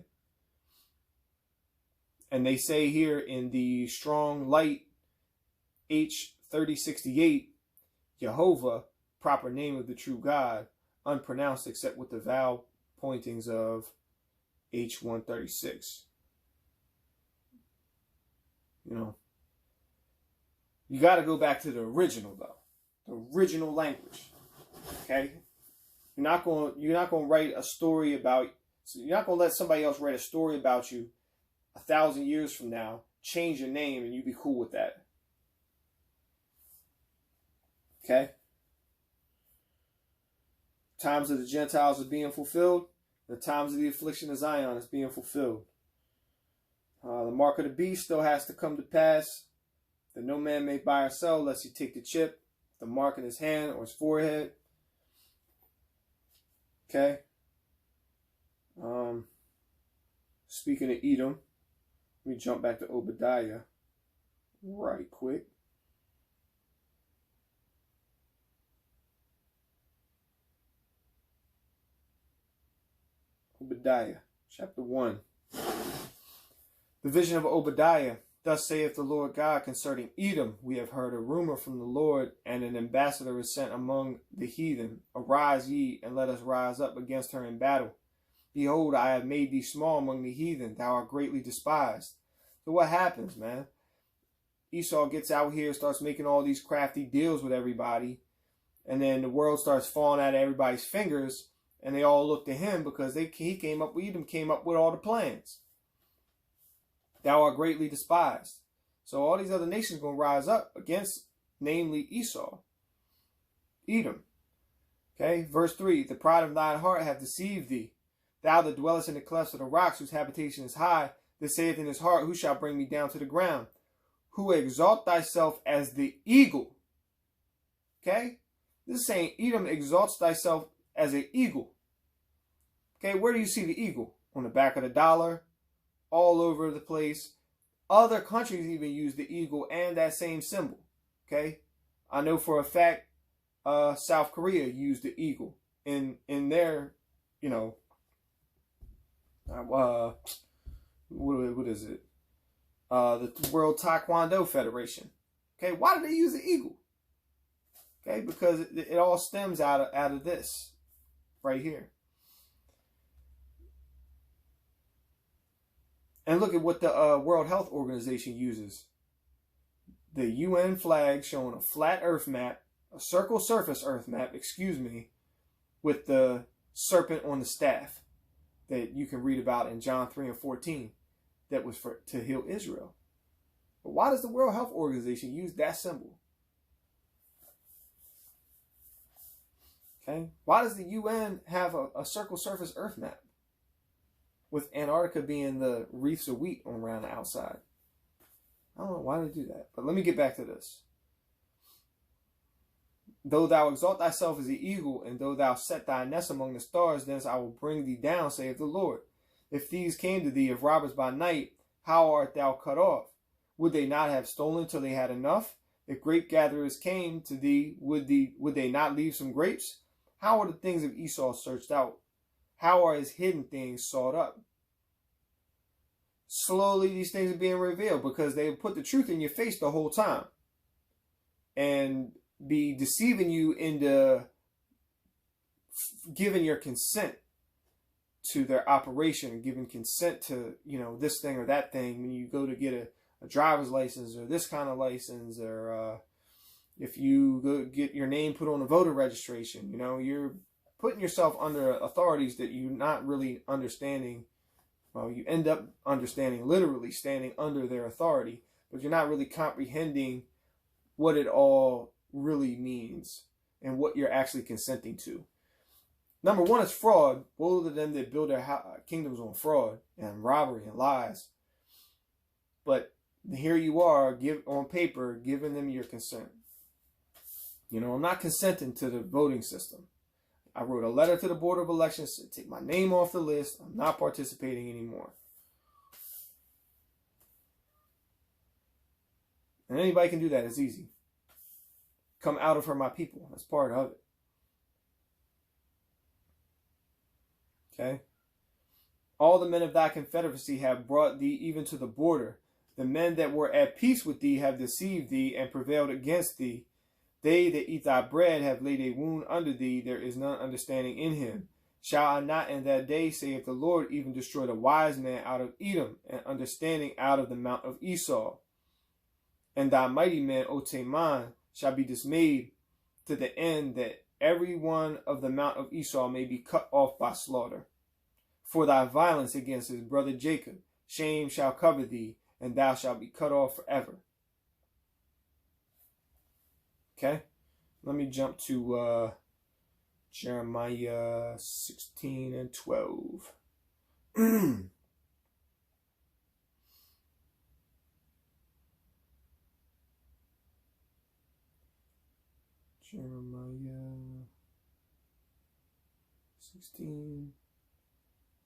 And they say here in the Strong Light H3068, Jehovah, proper name of the true God, unpronounced except with the vowel pointings of H136. You know, you got to go back to the original though, the original language. Okay, you're not going to write a story about. You're not going to let somebody else write a story about you 1,000 years from now, change your name, and you be cool with that. Okay. Times of the Gentiles are being fulfilled. The times of the affliction of Zion is being fulfilled. The mark of the beast still has to come to pass, that no man may buy or sell lest he take the chip, the mark in his hand or his forehead. Okay. Speaking of Edom, let me jump back to Obadiah right quick. Obadiah, chapter 1. The vision of Obadiah. Thus saith the Lord God concerning Edom, we have heard a rumor from the Lord, and an ambassador is sent among the heathen. Arise ye, and let us rise up against her in battle. Behold, I have made thee small among the heathen, thou art greatly despised. So what happens, man? Esau gets out here, starts making all these crafty deals with everybody, and then the world starts falling out of everybody's fingers, and they all look to him because Edom came up with all the plans. Thou art greatly despised. So all these other nations are going to rise up against, namely Esau, Edom. Okay, verse 3, the pride of thine heart hath deceived thee. Thou that dwellest in the clefts of the rocks, whose habitation is high, that saith in his heart, who shall bring me down to the ground? Who exalt thyself as the eagle. Okay, this is saying Edom exalts thyself as an eagle. Okay, where do you see the eagle? On the back of the dollar, all over the place. Other countries even use the eagle and that same symbol. Okay, I know for a fact South Korea used the eagle in their, you know, what is it? The World Taekwondo Federation. Okay, why do they use the eagle? Okay, because it all stems out of this right here. And look at what the World Health Organization uses. The UN flag showing a flat earth map, a circle surface earth map, excuse me, with the serpent on the staff that you can read about in John 3 and 14 that was to heal Israel. But why does the World Health Organization use that symbol? Okay, why does the UN have a circle surface earth map, with Antarctica being the reefs of wheat around the outside? I don't know why they do that. But let me get back to this. Though thou exalt thyself as the eagle, and though thou set thy nest among the stars, thence I will bring thee down, saith the Lord. If thieves came to thee, if robbers by night, how art thou cut off? Would they not have stolen till they had enough? If grape gatherers came to thee, would they not leave some grapes? How are the things of Esau searched out? How are his hidden things sought up? slowly these things are being revealed because they put the truth in your face the whole time and be deceiving you into giving your consent to their operation and giving consent to, this thing or that thing when you go to get a driver's license or this kind of license, or if you go get your name put on a voter registration. You're putting yourself under authorities that you're not really understanding. Well, you end up understanding, literally standing under their authority, but you're not really comprehending what it all really means and what you're actually consenting to. Number one is fraud. Woe to them that build their kingdoms on fraud and robbery and lies. But here you are, on paper, giving them your consent. I'm not consenting to the voting system. I wrote a letter to the Board of Elections to take my name off the list. I'm not participating anymore. And anybody can do that. It's easy. Come out of her, my people. That's part of it. Okay? All the men of thy confederacy have brought thee even to the border. The men that were at peace with thee have deceived thee and prevailed against thee. They that eat thy bread have laid a wound under thee. There is none understanding in him. Shall I not in that day, saith the Lord, even destroy the wise man out of Edom, and understanding out of the mount of Esau? And thy mighty men, O Teman, shall be dismayed, to the end that every one of the mount of Esau may be cut off by slaughter. For thy violence against his brother Jacob, shame shall cover thee, and thou shalt be cut off forever. Okay, let me jump to Jeremiah 16 and 12. Jeremiah 16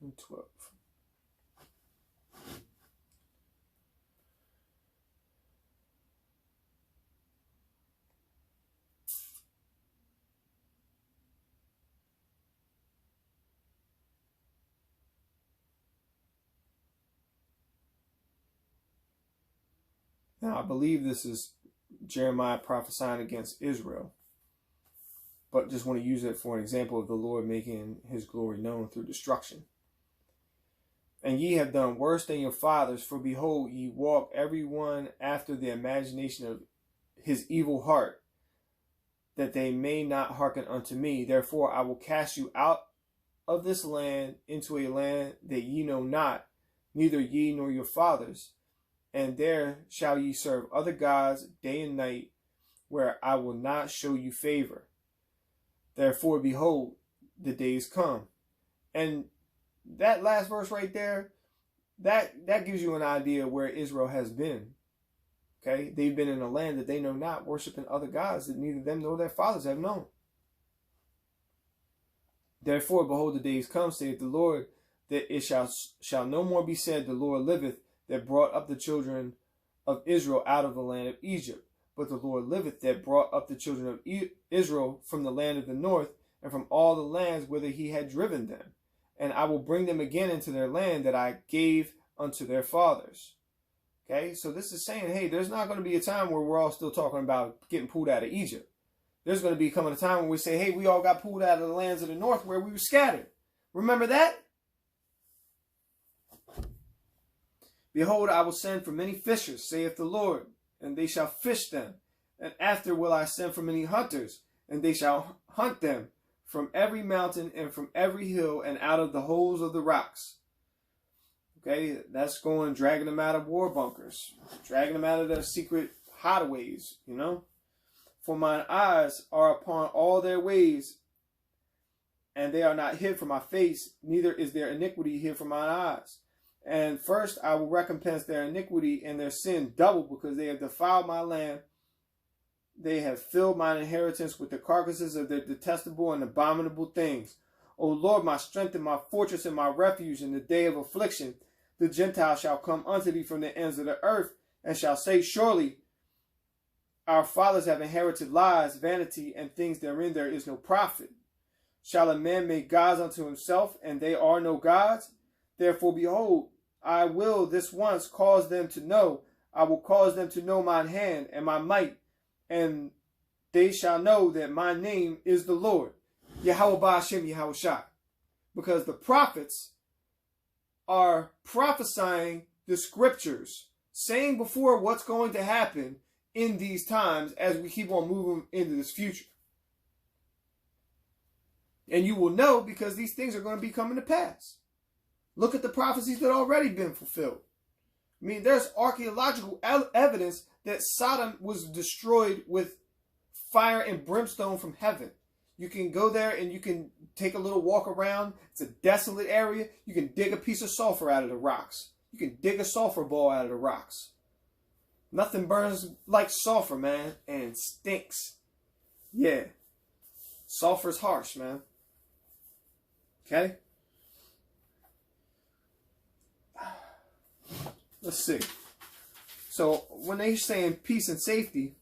and 12. Now, I believe this is Jeremiah prophesying against Israel, but just want to use it for an example of the Lord making his glory known through destruction. And ye have done worse than your fathers, for behold, ye walk every one after the imagination of his evil heart, that they may not hearken unto me. Therefore I will cast you out of this land into a land that ye know not, neither ye nor your fathers. And there shall ye serve other gods day and night, where I will not show you favor. Therefore, behold, the days come. And that last verse right there, that gives you an idea where Israel has been. Okay? They've been in a land that they know not, worshiping other gods that neither them nor their fathers have known. Therefore, behold, the days come, saith the Lord, that it shall no more be said, the Lord liveth, that brought up the children of Israel out of the land of Egypt. But the Lord liveth, that brought up the children of Israel from the land of the north, and from all the lands whither he had driven them. And I will bring them again into their land that I gave unto their fathers. Okay, so this is saying, hey, there's not going to be a time where we're all still talking about getting pulled out of Egypt. There's going to be coming a time when we say, hey, we all got pulled out of the lands of the north where we were scattered. Remember that? Behold, I will send for many fishers, saith the Lord, and they shall fish them. And after will I send for many hunters, and they shall hunt them from every mountain and from every hill and out of the holes of the rocks. Okay, that's going, dragging them out of war bunkers, dragging them out of their secret hideaways, For mine eyes are upon all their ways, and they are not hid from my face, neither is their iniquity hid from mine eyes. And first I will recompense their iniquity and their sin double, because they have defiled my land. They have filled mine inheritance with the carcasses of their detestable and abominable things. O Lord, my strength and my fortress and my refuge in the day of affliction, the Gentiles shall come unto thee from the ends of the earth, and shall say, surely our fathers have inherited lies, vanity, and things therein there is no profit. Shall a man make gods unto himself, and they are no gods? Therefore, behold, I will this once cause them to know. I will cause them to know mine hand and my might, and they shall know that my name is the Lord, Yahweh Ba'ashem Yahushai. Because the prophets are prophesying the scriptures, saying before what's going to happen in these times as we keep on moving into this future. And you will know because these things are going to be coming to pass. Look at the prophecies that already been fulfilled. I mean, there's archaeological evidence that Sodom was destroyed with fire and brimstone from heaven. You can go there and you can take a little walk around. It's a desolate area. You can dig a piece of sulfur out of the rocks. You can dig a sulfur ball out of the rocks. Nothing burns like sulfur, man, and stinks. Yeah. Sulfur's harsh, man. Okay? Let's see. So when they're saying peace and safety,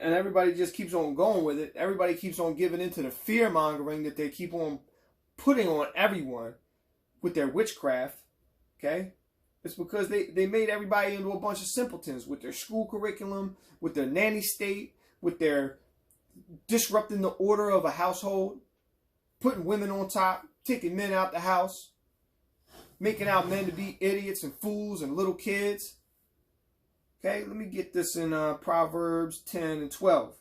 and everybody just keeps on going with it, everybody keeps on giving into the fear mongering that they keep on putting on everyone with their witchcraft, okay? It's because they made everybody into a bunch of simpletons with their school curriculum, with their nanny state, with their disrupting the order of a household, putting women on top, taking men out the house, making out men to be idiots and fools and little kids. Okay, let me get this in Proverbs 10 and 12.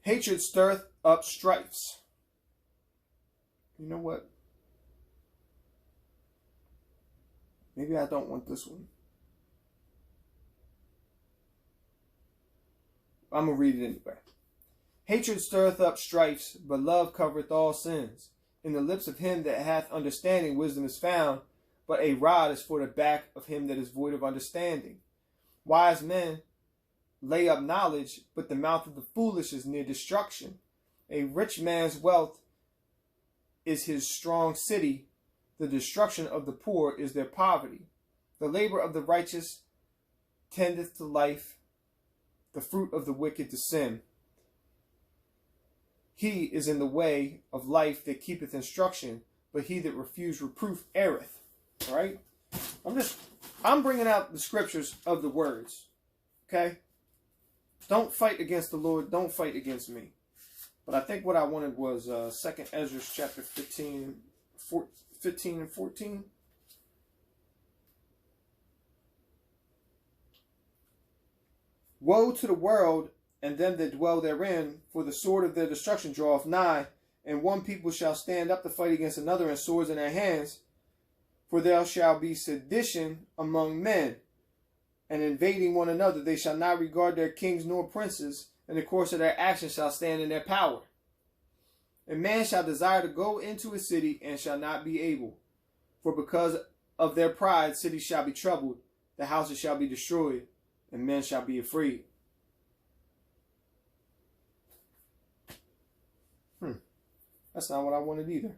Hatred stirreth up strifes. You know what? Maybe I don't want this one. I'm going to read it anyway. Hatred stirreth up strifes, but love covereth all sins. In the lips of him that hath understanding wisdom is found, but a rod is for the back of him that is void of understanding. Wise men lay up knowledge, but the mouth of the foolish is near destruction. A rich man's wealth is his strong city. The destruction of the poor is their poverty. The labor of the righteous tendeth to life, the fruit of the wicked to sin. He is in the way of life that keepeth instruction, but he that refuseth reproof erreth. All right? I'm bringing out the scriptures of the words. Okay? Don't fight against the Lord. Don't fight against me. But I think what I wanted was 2 Ezra chapter 15 and 14. Woe to the world and them that dwell therein, for the sword of their destruction draweth nigh, and one people shall stand up to fight against another, and swords in their hands. For there shall be sedition among men, and invading one another. They shall not regard their kings nor princes, and the course of their actions shall stand in their power. And man shall desire to go into a city, and shall not be able. For because of their pride, cities shall be troubled, the houses shall be destroyed, and men shall be afraid. That's not what I wanted either.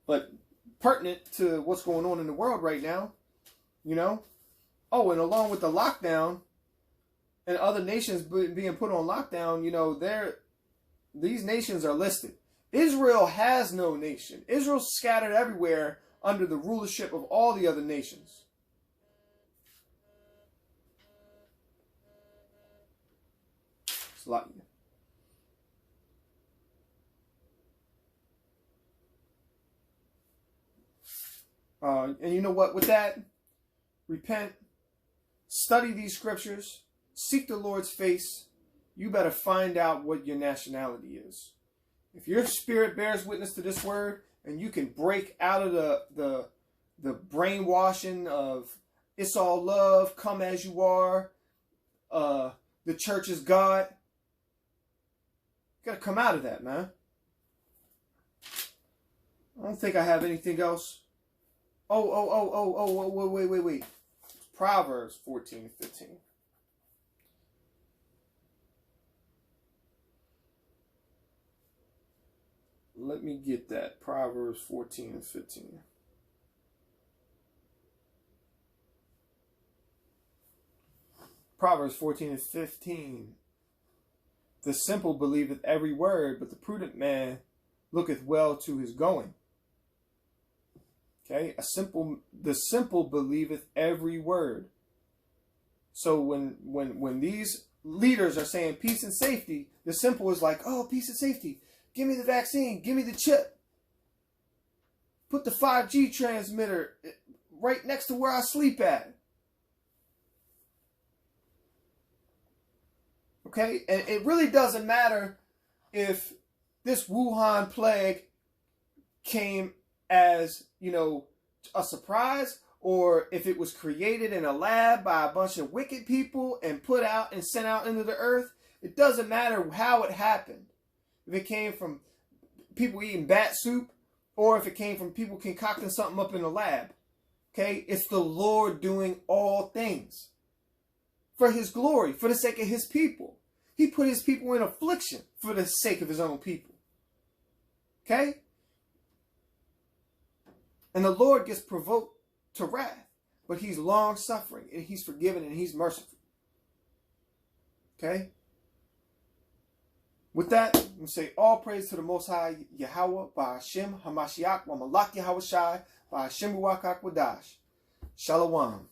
But pertinent to what's going on in the world right now, you know. Oh, and along with the lockdown and other nations being put on lockdown, you know, these nations are listed. Israel has no nation. Israel's scattered everywhere under the rulership of all the other nations. It's a lot. And you know what? With that, repent, study these scriptures, seek the Lord's face. You better find out what your nationality is. If your spirit bears witness to this word, and you can break out of the brainwashing of it's all love, come as you are, the church is God, you gotta come out of that, man. I don't think I have anything else. Wait. Proverbs 14 and 15. Let me get that. Proverbs 14 and 15. Proverbs 14 and 15. The simple believeth every word, but the prudent man looketh well to his going. Okay, the simple believeth every word. So when these leaders are saying peace and safety, the simple is like, oh, peace and safety. Give me the vaccine. Give me the chip. Put the 5G transmitter right next to where I sleep at. Okay, and it really doesn't matter if this Wuhan plague came as, a surprise, or if it was created in a lab by a bunch of wicked people and put out and sent out into the earth. It doesn't matter how it happened. If it came from people eating bat soup, or if it came from people concocting something up in the lab. Okay, it's the Lord doing all things for his glory, for the sake of his people. He put his people in affliction for the sake of his own people. Okay? And the Lord gets provoked to wrath, but he's long suffering and he's forgiving and he's merciful. Okay? With that, we say all praise to the Most High Yahweh, by Hashem Hamashiach, wa Malak Yahweh Shai, by Hashem Ruach HaKodesh. Shalom.